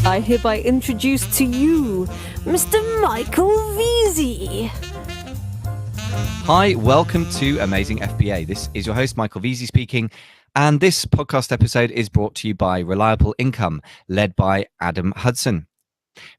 I hereby introduce to you Mr. Michael Veazey. Hi, welcome to Amazing FBA. This is your host, Michael Veazey speaking, and this podcast episode is brought to you by Reliable Income, led by Adam Hudson.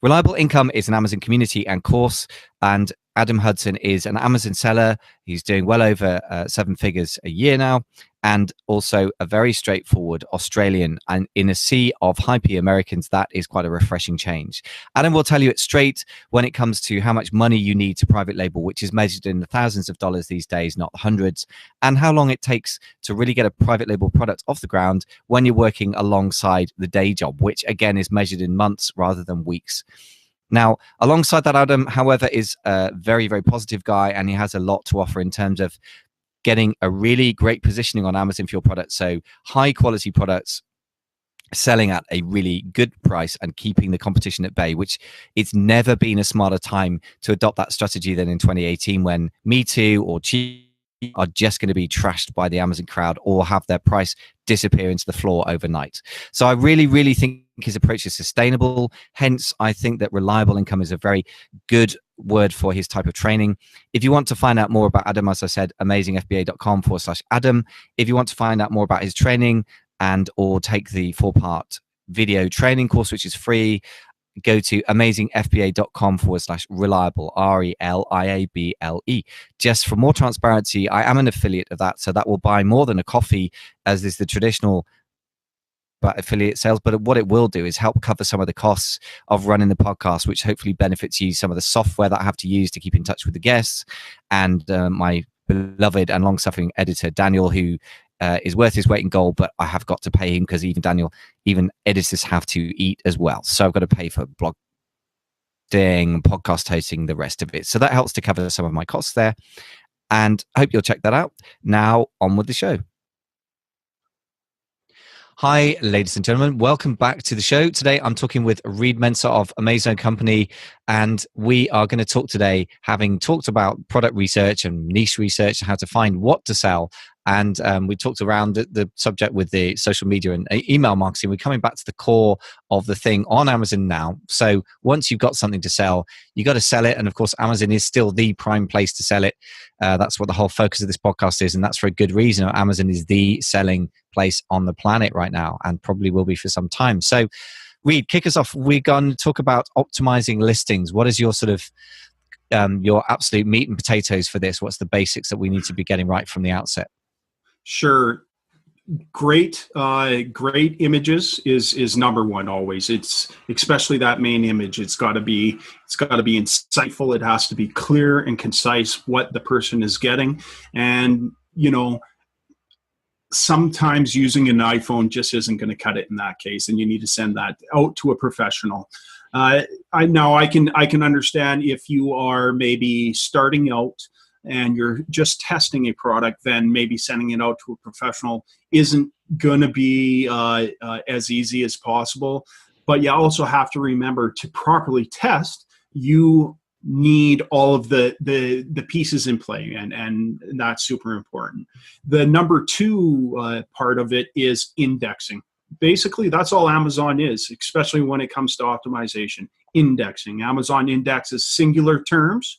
Reliable Income is an Amazon community and course, and Adam Hudson is an Amazon seller. He's doing well over 7 figures a year now, and also a very straightforward Australian. And in a sea of hyper Americans, that is quite a refreshing change. Adam will tell you it straight when it comes to how much money you need to private label, which is measured in the thousands of dollars these days, not the hundreds, and how long it takes to really get a private label product off the ground when you're working alongside the day job, which again is measured in months rather than weeks. Now, alongside that, Adam, however, is a very, very positive guy, and he has a lot to offer in terms of getting a really great positioning on Amazon for your products. So high quality products selling at a really good price and keeping the competition at bay, which it's never been a smarter time to adopt that strategy than in 2018, when Me Too or Cheap are just going to be trashed by the Amazon crowd or have their price disappear into the floor overnight. So I really, really think his approach is sustainable. Hence, I think that Reliable Income is a very good word for his type of training. If you want to find out more about Adam, as I said, amazingfba.com/Adam. If you want to find out more about his training and or take the 4-part video training course, which is free, go to amazingfba.com/reliable, RELIABLE. Just for more transparency, I am an affiliate of that, so that will buy more than a coffee, as is the traditional affiliate sales. But what it will do is help cover some of the costs of running the podcast, which hopefully benefits you. Some of the software that I have to use to keep in touch with the guests, and my beloved and long-suffering editor, Daniel, who is worth his weight in gold, but I have got to pay him because even editors have to eat as well. So I've got to pay for blogging, podcast hosting, the rest of it. So that helps to cover some of my costs there. And I hope you'll check that out. Now on with the show. Hi, ladies and gentlemen. Welcome back to the show. Today, I'm talking with Reed Menssa of Amazon Company, and we are going to talk today, having talked about product research and niche research, how to find what to sell. And we talked around the subject with the social media and email marketing. We're coming back to the core of the thing on Amazon now. So once you've got something to sell, you got to sell it. And of course, Amazon is still the prime place to sell it. That's what the whole focus of this podcast is. And that's for a good reason. Amazon is the selling place on the planet right now, and probably will be for some time. So Reed, kick us off. We're going to talk about optimizing listings. What is your sort of your absolute meat and potatoes for this? What's the basics that we need to be getting right from the outset? Sure. Great images is number one always. It's especially that main image. It's got to be insightful. It has to be clear and concise what the person is getting. And sometimes using an iPhone just isn't going to cut it in that case, and you need to send that out to a professional. I can understand if you are maybe starting out and you're just testing a product, then maybe sending it out to a professional isn't going to be as easy as possible. But you also have to remember, to properly test, you need all of the pieces in play, and that's super important. The number 2 part of it is indexing. Basically, that's all Amazon is, especially when it comes to optimization. Indexing. Amazon indexes singular terms.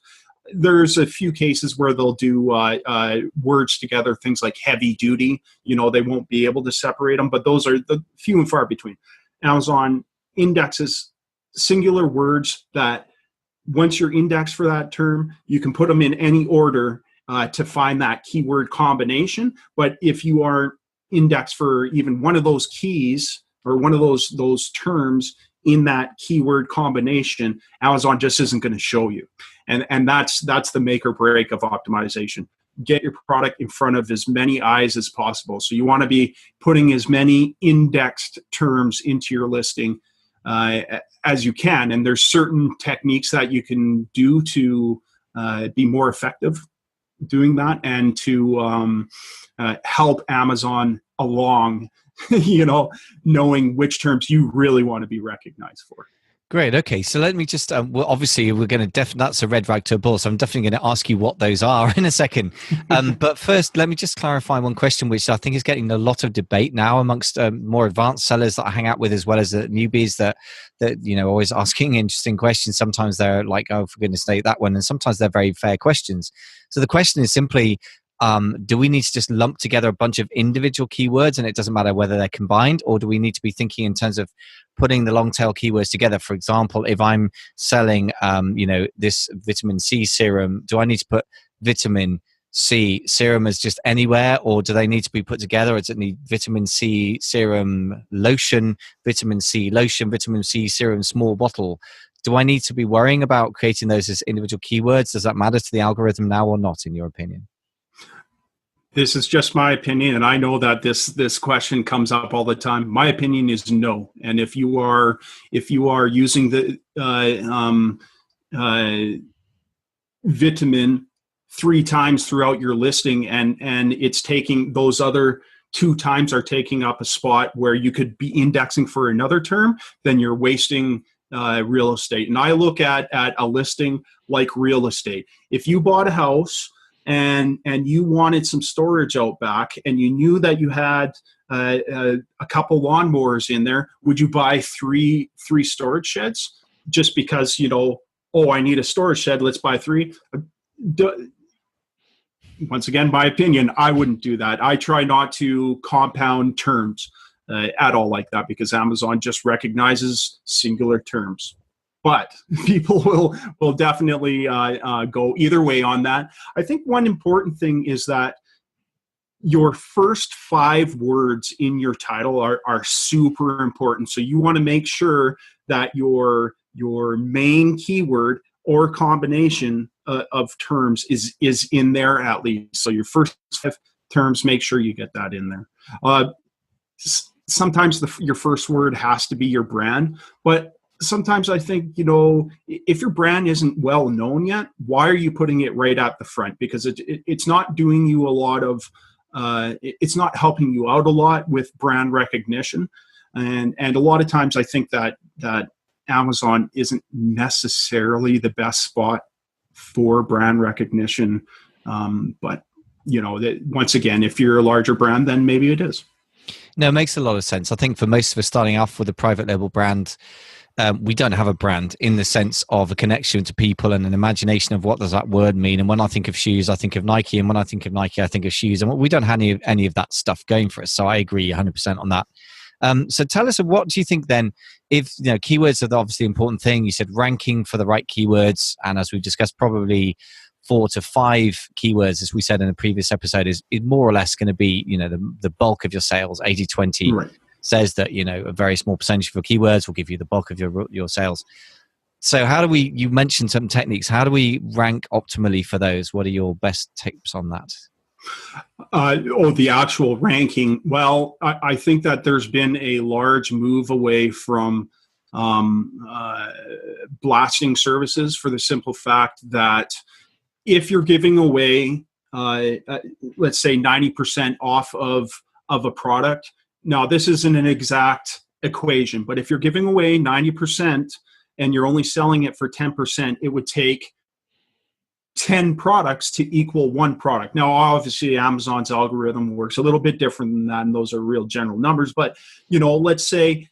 There's a few cases where they'll do words together, things like heavy duty. They won't be able to separate them, but those are the few and far between. Amazon indexes singular words that once you're indexed for that term, you can put them in any order to find that keyword combination. But if you are indexed for even one of those keys or one of those terms in that keyword combination, Amazon just isn't going to show you. And that's the make or break of optimization. Get your product in front of as many eyes as possible. So you want to be putting as many indexed terms into your listing as you can. And there's certain techniques that you can do to be more effective doing that, and to help Amazon along, knowing which terms you really want to be recognized for. Great. Okay. So let me just, well, obviously we're going to that's a red rag to a bull. So I'm definitely going to ask you what those are in a second. But first, let me just clarify one question, which I think is getting a lot of debate now amongst more advanced sellers that I hang out with, as well as the newbies that, always asking interesting questions. Sometimes they're like, oh, for goodness sake, that one. And sometimes they're very fair questions. So the question is simply, do we need to just lump together a bunch of individual keywords and it doesn't matter whether they're combined, or do we need to be thinking in terms of putting the long tail keywords together? For example, if I'm selling, this vitamin C serum, do I need to put vitamin C serum as just anywhere, or do they need to be put together? Or does it need vitamin C serum lotion, vitamin C lotion, vitamin C serum small bottle? Do I need to be worrying about creating those as individual keywords? Does that matter to the algorithm now or not, in your opinion? This is just my opinion, and I know that this question comes up all the time. My opinion is no. And if you are using the vitamin 3 times throughout your listing, and it's taking those other 2 times are taking up a spot where you could be indexing for another term, then you're wasting real estate. And I look at a listing like real estate. If you bought a house and you wanted some storage out back, and you knew that you had a couple lawnmowers in there, would you buy three storage sheds just because, I need a storage shed, let's buy 3? Once again, my opinion, I wouldn't do that. I try not to compound terms at all like that, because Amazon just recognizes singular terms. But people will definitely go either way on that. I think one important thing is that your first 5 words in your title are super important. So you want to make sure that your main keyword or combination of terms is in there at least. So your first 5 terms, make sure you get that in there. Sometimes your first word has to be your brand, but sometimes I think, if your brand isn't well known yet, why are you putting it right at the front? Because it's not doing you a lot of, it's not helping you out a lot with brand recognition. And a lot of times I think that Amazon isn't necessarily the best spot for brand recognition. But, once again, if you're a larger brand, then maybe it is. No, it makes a lot of sense. I think for most of us starting off with a private label brand, we don't have a brand in the sense of a connection to people and an imagination of what does that word mean. And when I think of shoes, I think of Nike. And when I think of Nike, I think of shoes. And we don't have any of that stuff going for us. So I agree 100% on that. So tell us, what do you think then, if keywords are the obviously important thing? You said ranking for the right keywords. And as we've discussed, probably 4 to 5 keywords, as we said in a previous episode, is more or less going to be, the bulk of your sales. 80-20 Right. says that, a very small percentage of your keywords will give you the bulk of your sales. So how do you mentioned some techniques. How do we rank optimally for those? What are your best tips on that? The actual ranking. Well, I think that there's been a large move away from blasting services, for the simple fact that if you're giving away, let's say 90% off of a product, now this isn't an exact equation, but if you're giving away 90% and you're only selling it for 10%, it would take 10 products to equal 1 product. Now, obviously, Amazon's algorithm works a little bit different than that, and those are real general numbers. But, let's say,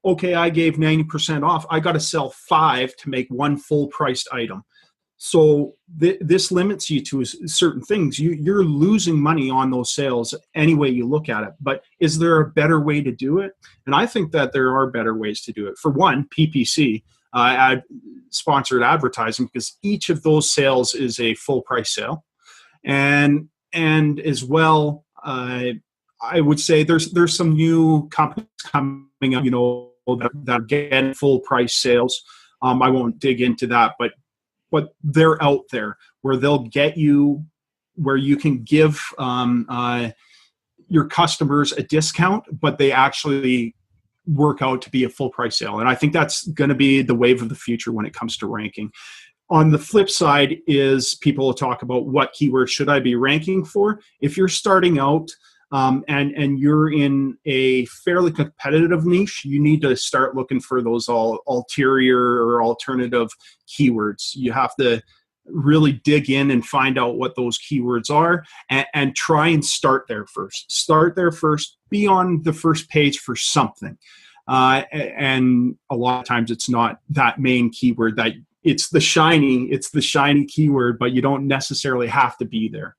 okay, I gave 90% off. I got to sell 5 to make 1 full-priced item. So this limits you to certain things. You're losing money on those sales any way you look at it. But is there a better way to do it? And I think that there are better ways to do it. For one, PPC, sponsored advertising, because each of those sales is a full price sale. And as well, I would say there's some new companies coming up, that get full price sales. I won't dig into that, but they're out there where they'll get you, where you can give your customers a discount, but they actually work out to be a full price sale. And I think that's going to be the wave of the future when it comes to ranking. On the flip side is people will talk about what keywords should I be ranking for. If you're starting out, and you're in a fairly competitive niche, you need to start looking for those ulterior or alternative keywords. You have to really dig in and find out what those keywords are, and try and start there first. Be on the first page for something. And a lot of times it's not that main keyword, that it's the shiny keyword, but you don't necessarily have to be there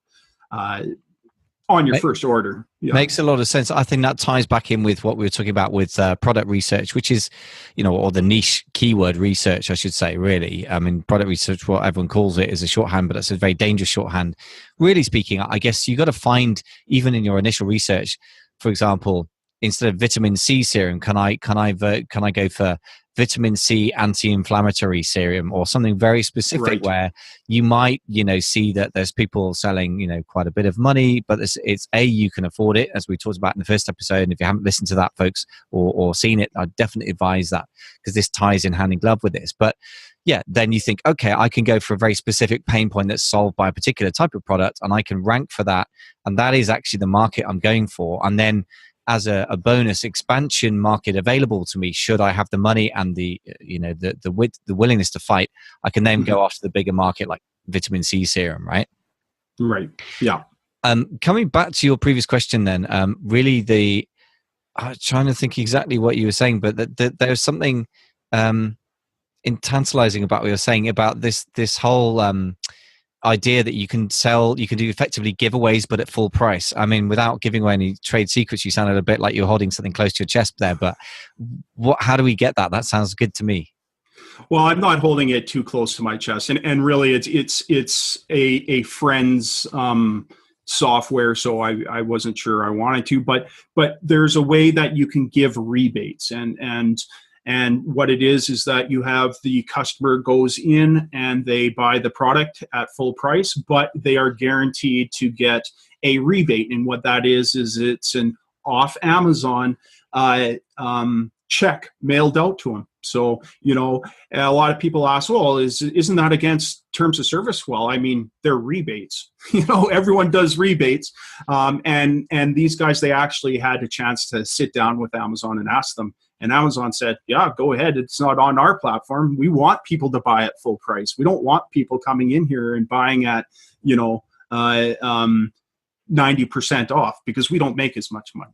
on your first order. Yeah. Makes a lot of sense. I think that ties back in with what we were talking about with product research, which is, or the niche keyword research, I should say, really. I mean, product research, what everyone calls it, is a shorthand, but it's a very dangerous shorthand. Really speaking, I guess you got to find, even in your initial research, for example, instead of vitamin C serum, can I go for vitamin C anti-inflammatory serum, or something very specific, right, where you might, see that there's people selling, quite a bit of money, but it's you can afford it, as we talked about in the first episode. And if you haven't listened to that, folks, or seen it, I definitely advise that, because this ties in hand in glove with this. But yeah, then you think, okay, I can go for a very specific pain point that's solved by a particular type of product, and I can rank for that. And that is actually the market I'm going for. And then, as a bonus expansion market available to me, should I have the money and the willingness to fight, I can then go after the bigger market, like vitamin C serum, right? Right. Yeah. Coming back to your previous question, then, really I'm trying to think exactly what you were saying, but there's something tantalizing about what you're saying about this whole idea that you can do effectively giveaways, but at full price. I mean, without giving away any trade secrets, you sounded a bit like you're holding something close to your chest there, but how do we get that? That sounds good to me. Well, I'm not holding it too close to my chest, and really it's a friend's software, so I wasn't sure I wanted to, but there's a way that you can give rebates, and what it is that you have the customer goes in and they buy the product at full price, but they are guaranteed to get a rebate. And what that is it's an off Amazon check mailed out to them. So, a lot of people ask, well, isn't that against terms of service? Well, I mean, they're rebates. Everyone does rebates. And these guys, they actually had a chance to sit down with Amazon and ask them. And Amazon said, yeah, go ahead. It's not on our platform. We want people to buy at full price. We don't want people coming in here and buying at, 90% off, because we don't make as much money.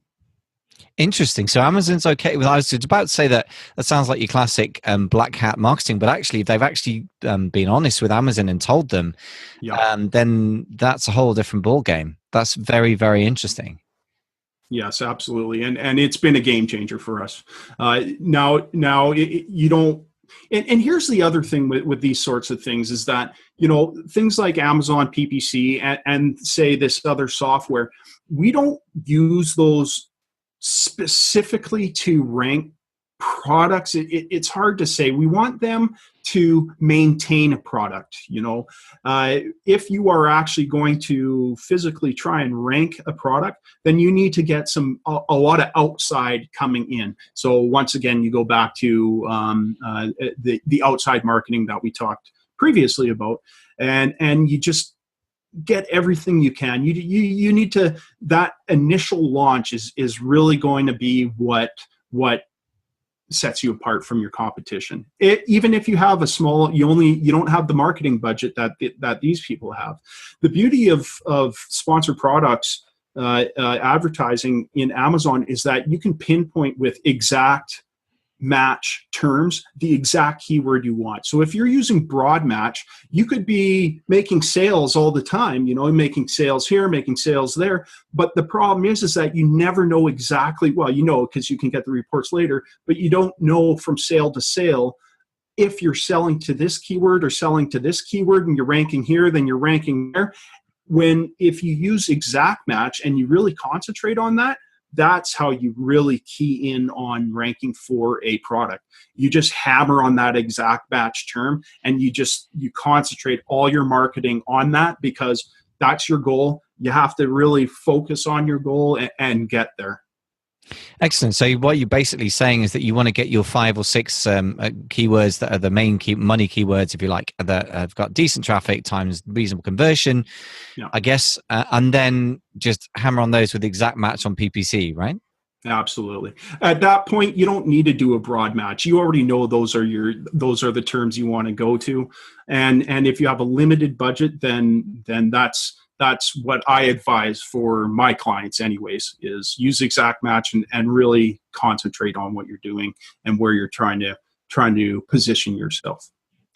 Interesting. So Amazon's okay with. I was about to say that sounds like your classic black hat marketing, but actually, if they've actually been honest with Amazon and told them, then that's a whole different ball game. That's very, very interesting. Yes, absolutely, and it's been a game changer for us. Now you don't. And here's the other thing with these sorts of things is that, things like Amazon PPC and say this other software, we don't use those specifically to rank products. It's hard to say. We want them to maintain a product. If you are actually going to physically try and rank a product, then you need to get a lot of outside coming in. So once again, you go back to the outside marketing that we talked previously about, and you just get everything you can. You need to, that initial launch is really going to be what sets you apart from your competition. Even if you have a small, you don't have the marketing budget that these people have. The beauty of sponsored products advertising in Amazon is that you can pinpoint with exact match terms the exact keyword you want. So if you're using broad match, you could be making sales all the time, making sales here, making sales there. But the problem is that you never know exactly, well, because you can get the reports later, but you don't know from sale to sale if you're selling to this keyword or selling to this keyword, and you're ranking here, then you're ranking there. If you use exact match and you really concentrate on that, that's how you really key in on ranking for a product. You just hammer on that exact match term, and you concentrate all your marketing on that, because that's your goal. You have to really focus on your goal and get there. Excellent. So what you're basically saying is that you want to get your 5 or 6 keywords that are the main money keywords, if you like, that have got decent traffic times reasonable conversion, Yeah. I guess, and then just hammer on those with the exact match on PPC, right? Absolutely. At that point, you don't need to do a broad match. You already know those are the terms you want to go to, and if you have a limited budget, then that's what I advise for my clients anyways, is use exact match and really concentrate on what you're doing and where you're trying to position yourself.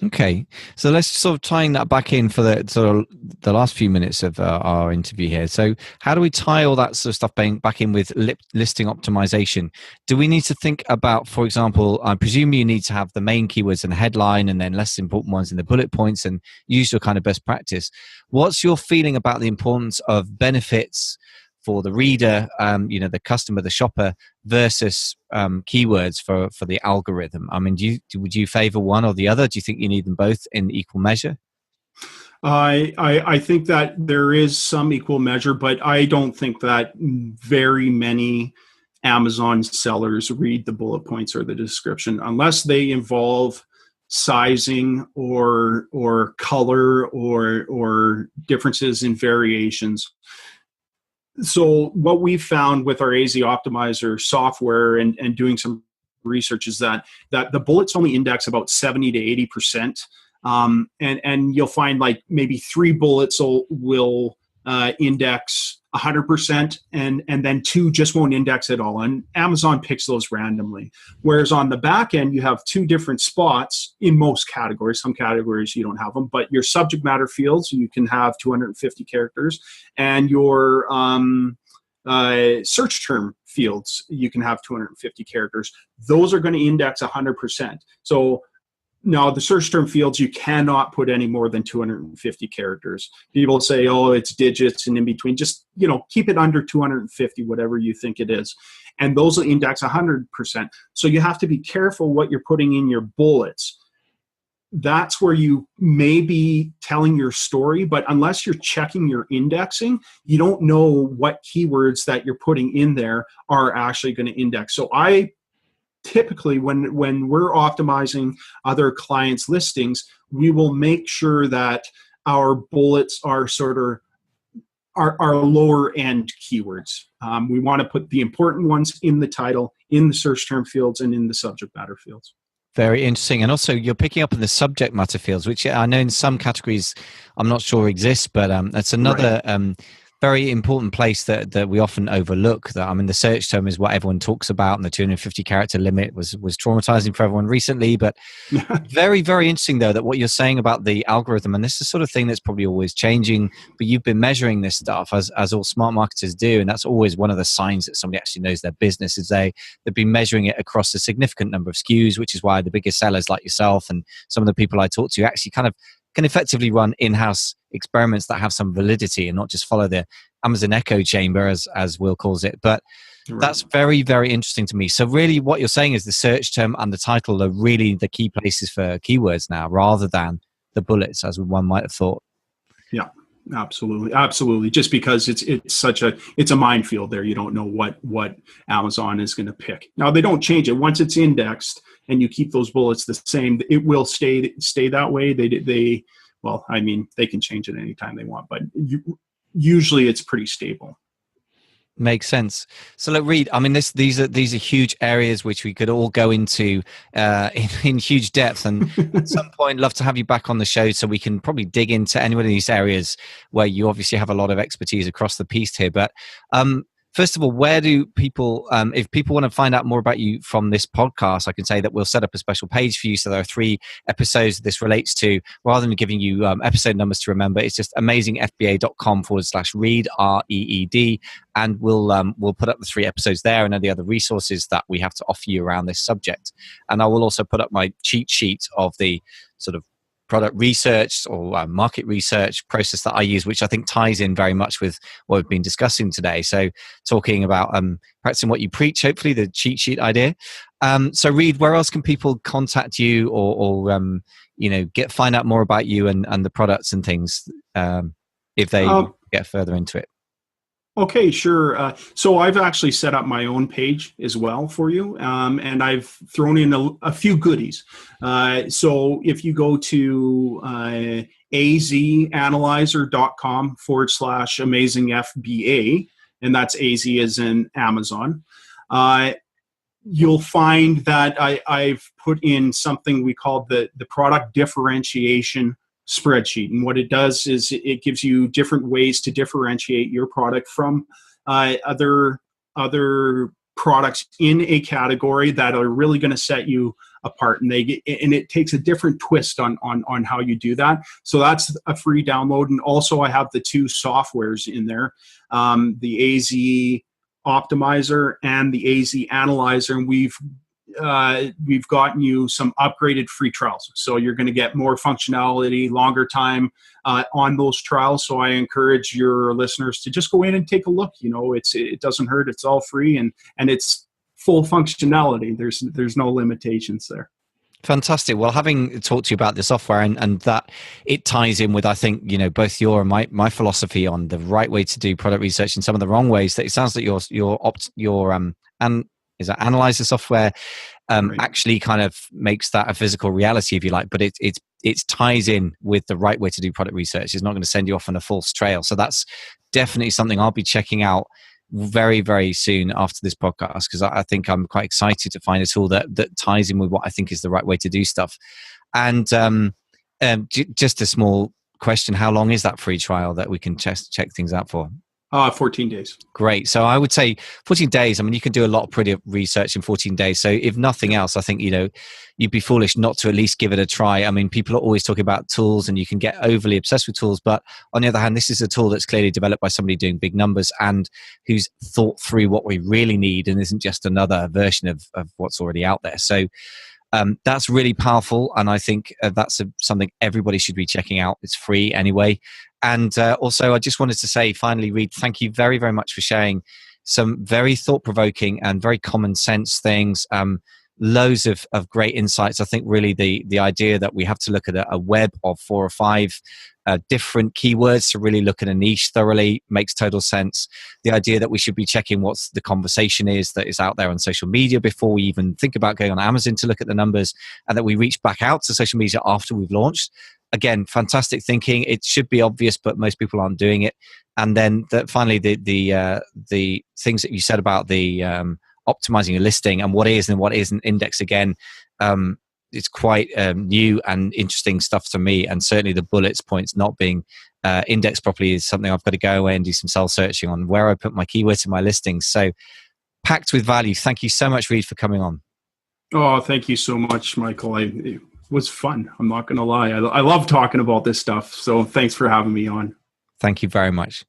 Okay, so let's sort of tying that back in for the last few minutes of our interview here. So how do we tie all that sort of stuff back in with listing optimization? Do we need to think about, for example, I presume you need to have the main keywords in the headline and then less important ones in the bullet points and use your kind of best practice. What's your feeling about the importance of benefits for the reader, the customer, the shopper, versus keywords for the algorithm? I mean, would you favor one or the other? Do you think you need them both in equal measure? I think that there is some equal measure, but I don't think that very many Amazon sellers read the bullet points or the description unless they involve sizing or color or differences in variations. So what we've found with our AZ Optimizer software and doing some research is that the bullets only index about 70 to 80%. And you'll find like maybe 3 bullets will index 100%, and then 2 just won't index at all. And Amazon picks those randomly. Whereas on the back end, you have 2 different spots in most categories. Some categories you don't have them, but your subject matter fields, you can have 250 characters, and your search term fields, you can have 250 characters. Those are going to index 100%. So now, the search term fields, you cannot put any more than 250 characters. People say, oh, it's digits and in between. Just, keep it under 250, whatever you think it is. And those will index 100%. So you have to be careful what you're putting in your bullets. That's where you may be telling your story, but unless you're checking your indexing, you don't know what keywords that you're putting in there are actually going to index. So typically, when we're optimizing other clients' listings, we will make sure that our bullets are sort of our lower end keywords. We want to put the important ones in the title, in the search term fields, and in the subject matter fields. Very interesting. And also you're picking up on the subject matter fields, which I know in some categories I'm not sure exist, but that's another very important place that we often overlook. That, I mean, the search term is what everyone talks about, and the 250 character limit was traumatizing for everyone recently. But very, very interesting though that what you're saying about the algorithm, and this is the sort of thing that's probably always changing, but you've been measuring this stuff as all smart marketers do, and that's always one of the signs that somebody actually knows their business is they've been measuring it across a significant number of SKUs, which is why the biggest sellers like yourself and some of the people I talk to actually kind of can effectively run in-house experiments that have some validity and not just follow the Amazon echo chamber, as Will calls it. But that's very, very interesting to me. So really what you're saying is the search term and the title are really the key places for keywords now, rather than the bullets, as one might have thought. Yeah, absolutely. Just because it's a minefield there. You don't know what Amazon is going to pick. Now, they don't change it. Once it's indexed and you keep those bullets the same, it will stay that way. They can change it anytime they want, but usually it's pretty stable. Makes sense. So look, Reed, I mean, these are huge areas which we could all go into in huge depth, and at some point love to have you back on the show so we can probably dig into any one of these areas where you obviously have a lot of expertise across the piece here. But first of all, where do people, if people want to find out more about you from this podcast, I can say that we'll set up a special page for you. So there are 3 episodes this relates to. Rather than giving you episode numbers to remember, it's just amazingfba.com/reed, REED. And we'll put up the 3 episodes there and any other resources that we have to offer you around this subject. And I will also put up my cheat sheet of the sort of product research or market research process that I use, which I think ties in very much with what we've been discussing today. So talking about practicing what you preach, hopefully the cheat sheet idea. So Reed, where else can people contact you or find out more about you and the products and things if they get further into it? Okay, sure. So I've actually set up my own page as well for you, and I've thrown in a few goodies. So if you go to azanalyzer.com/amazingfba, and that's AZ as in Amazon, you'll find that I've put in something we call the product differentiation spreadsheet. And what it does is it gives you different ways to differentiate your product from other products in a category that are really going to set you apart. And it takes a different twist on how you do that. So that's a free download. And also I have the two softwares in there, the AZ Optimizer and the AZ Analyzer, and we've gotten you some upgraded free trials. So you're going to get more functionality, longer time on those trials. So I encourage your listeners to just go in and take a look. It doesn't hurt. It's all free, and it's full functionality. There's no limitations there. Fantastic. Well, having talked to you about the software and that it ties in with, I think, both your and my philosophy on the right way to do product research and some of the wrong ways, that it sounds like is that analyzer software Right. actually kind of makes that a physical reality, if you like, but it ties in with the right way to do product research. It's not going to send you off on a false trail. So that's definitely something I'll be checking out very, very soon after this podcast, because I think I'm quite excited to find a tool that ties in with what I think is the right way to do stuff. And just a small question, how long is that free trial that we can check things out for? 14 days. Great. So I would say 14 days. I mean, you can do a lot of pretty research in 14 days. So if nothing else, I think, you'd be foolish not to at least give it a try. I mean, people are always talking about tools and you can get overly obsessed with tools. But on the other hand, this is a tool that's clearly developed by somebody doing big numbers and who's thought through what we really need and isn't just another version of what's already out there. So that's really powerful. And I think that's something everybody should be checking out. It's free anyway. And also, I just wanted to say, finally, Reid, thank you very, very much for sharing some very thought-provoking and very common sense things, loads of great insights. I think really the idea that we have to look at a web of 4 or 5 different keywords to really look at a niche thoroughly makes total sense. The idea that we should be checking what the conversation is that is out there on social media before we even think about going on Amazon to look at the numbers, and that we reach back out to social media after we've launched. Again, fantastic thinking. It should be obvious, but most people aren't doing it. And then finally, the things that you said about the optimizing your listing and what is and what isn't index, again, it's quite new and interesting stuff to me. And certainly the bullets points not being indexed properly is something I've got to go away and do some soul searching on where I put my keywords in my listings. So packed with value. Thank you so much, Reid, for coming on. Oh, thank you so much, Michael. It was fun. I'm not going to lie. I love talking about this stuff. So thanks for having me on. Thank you very much.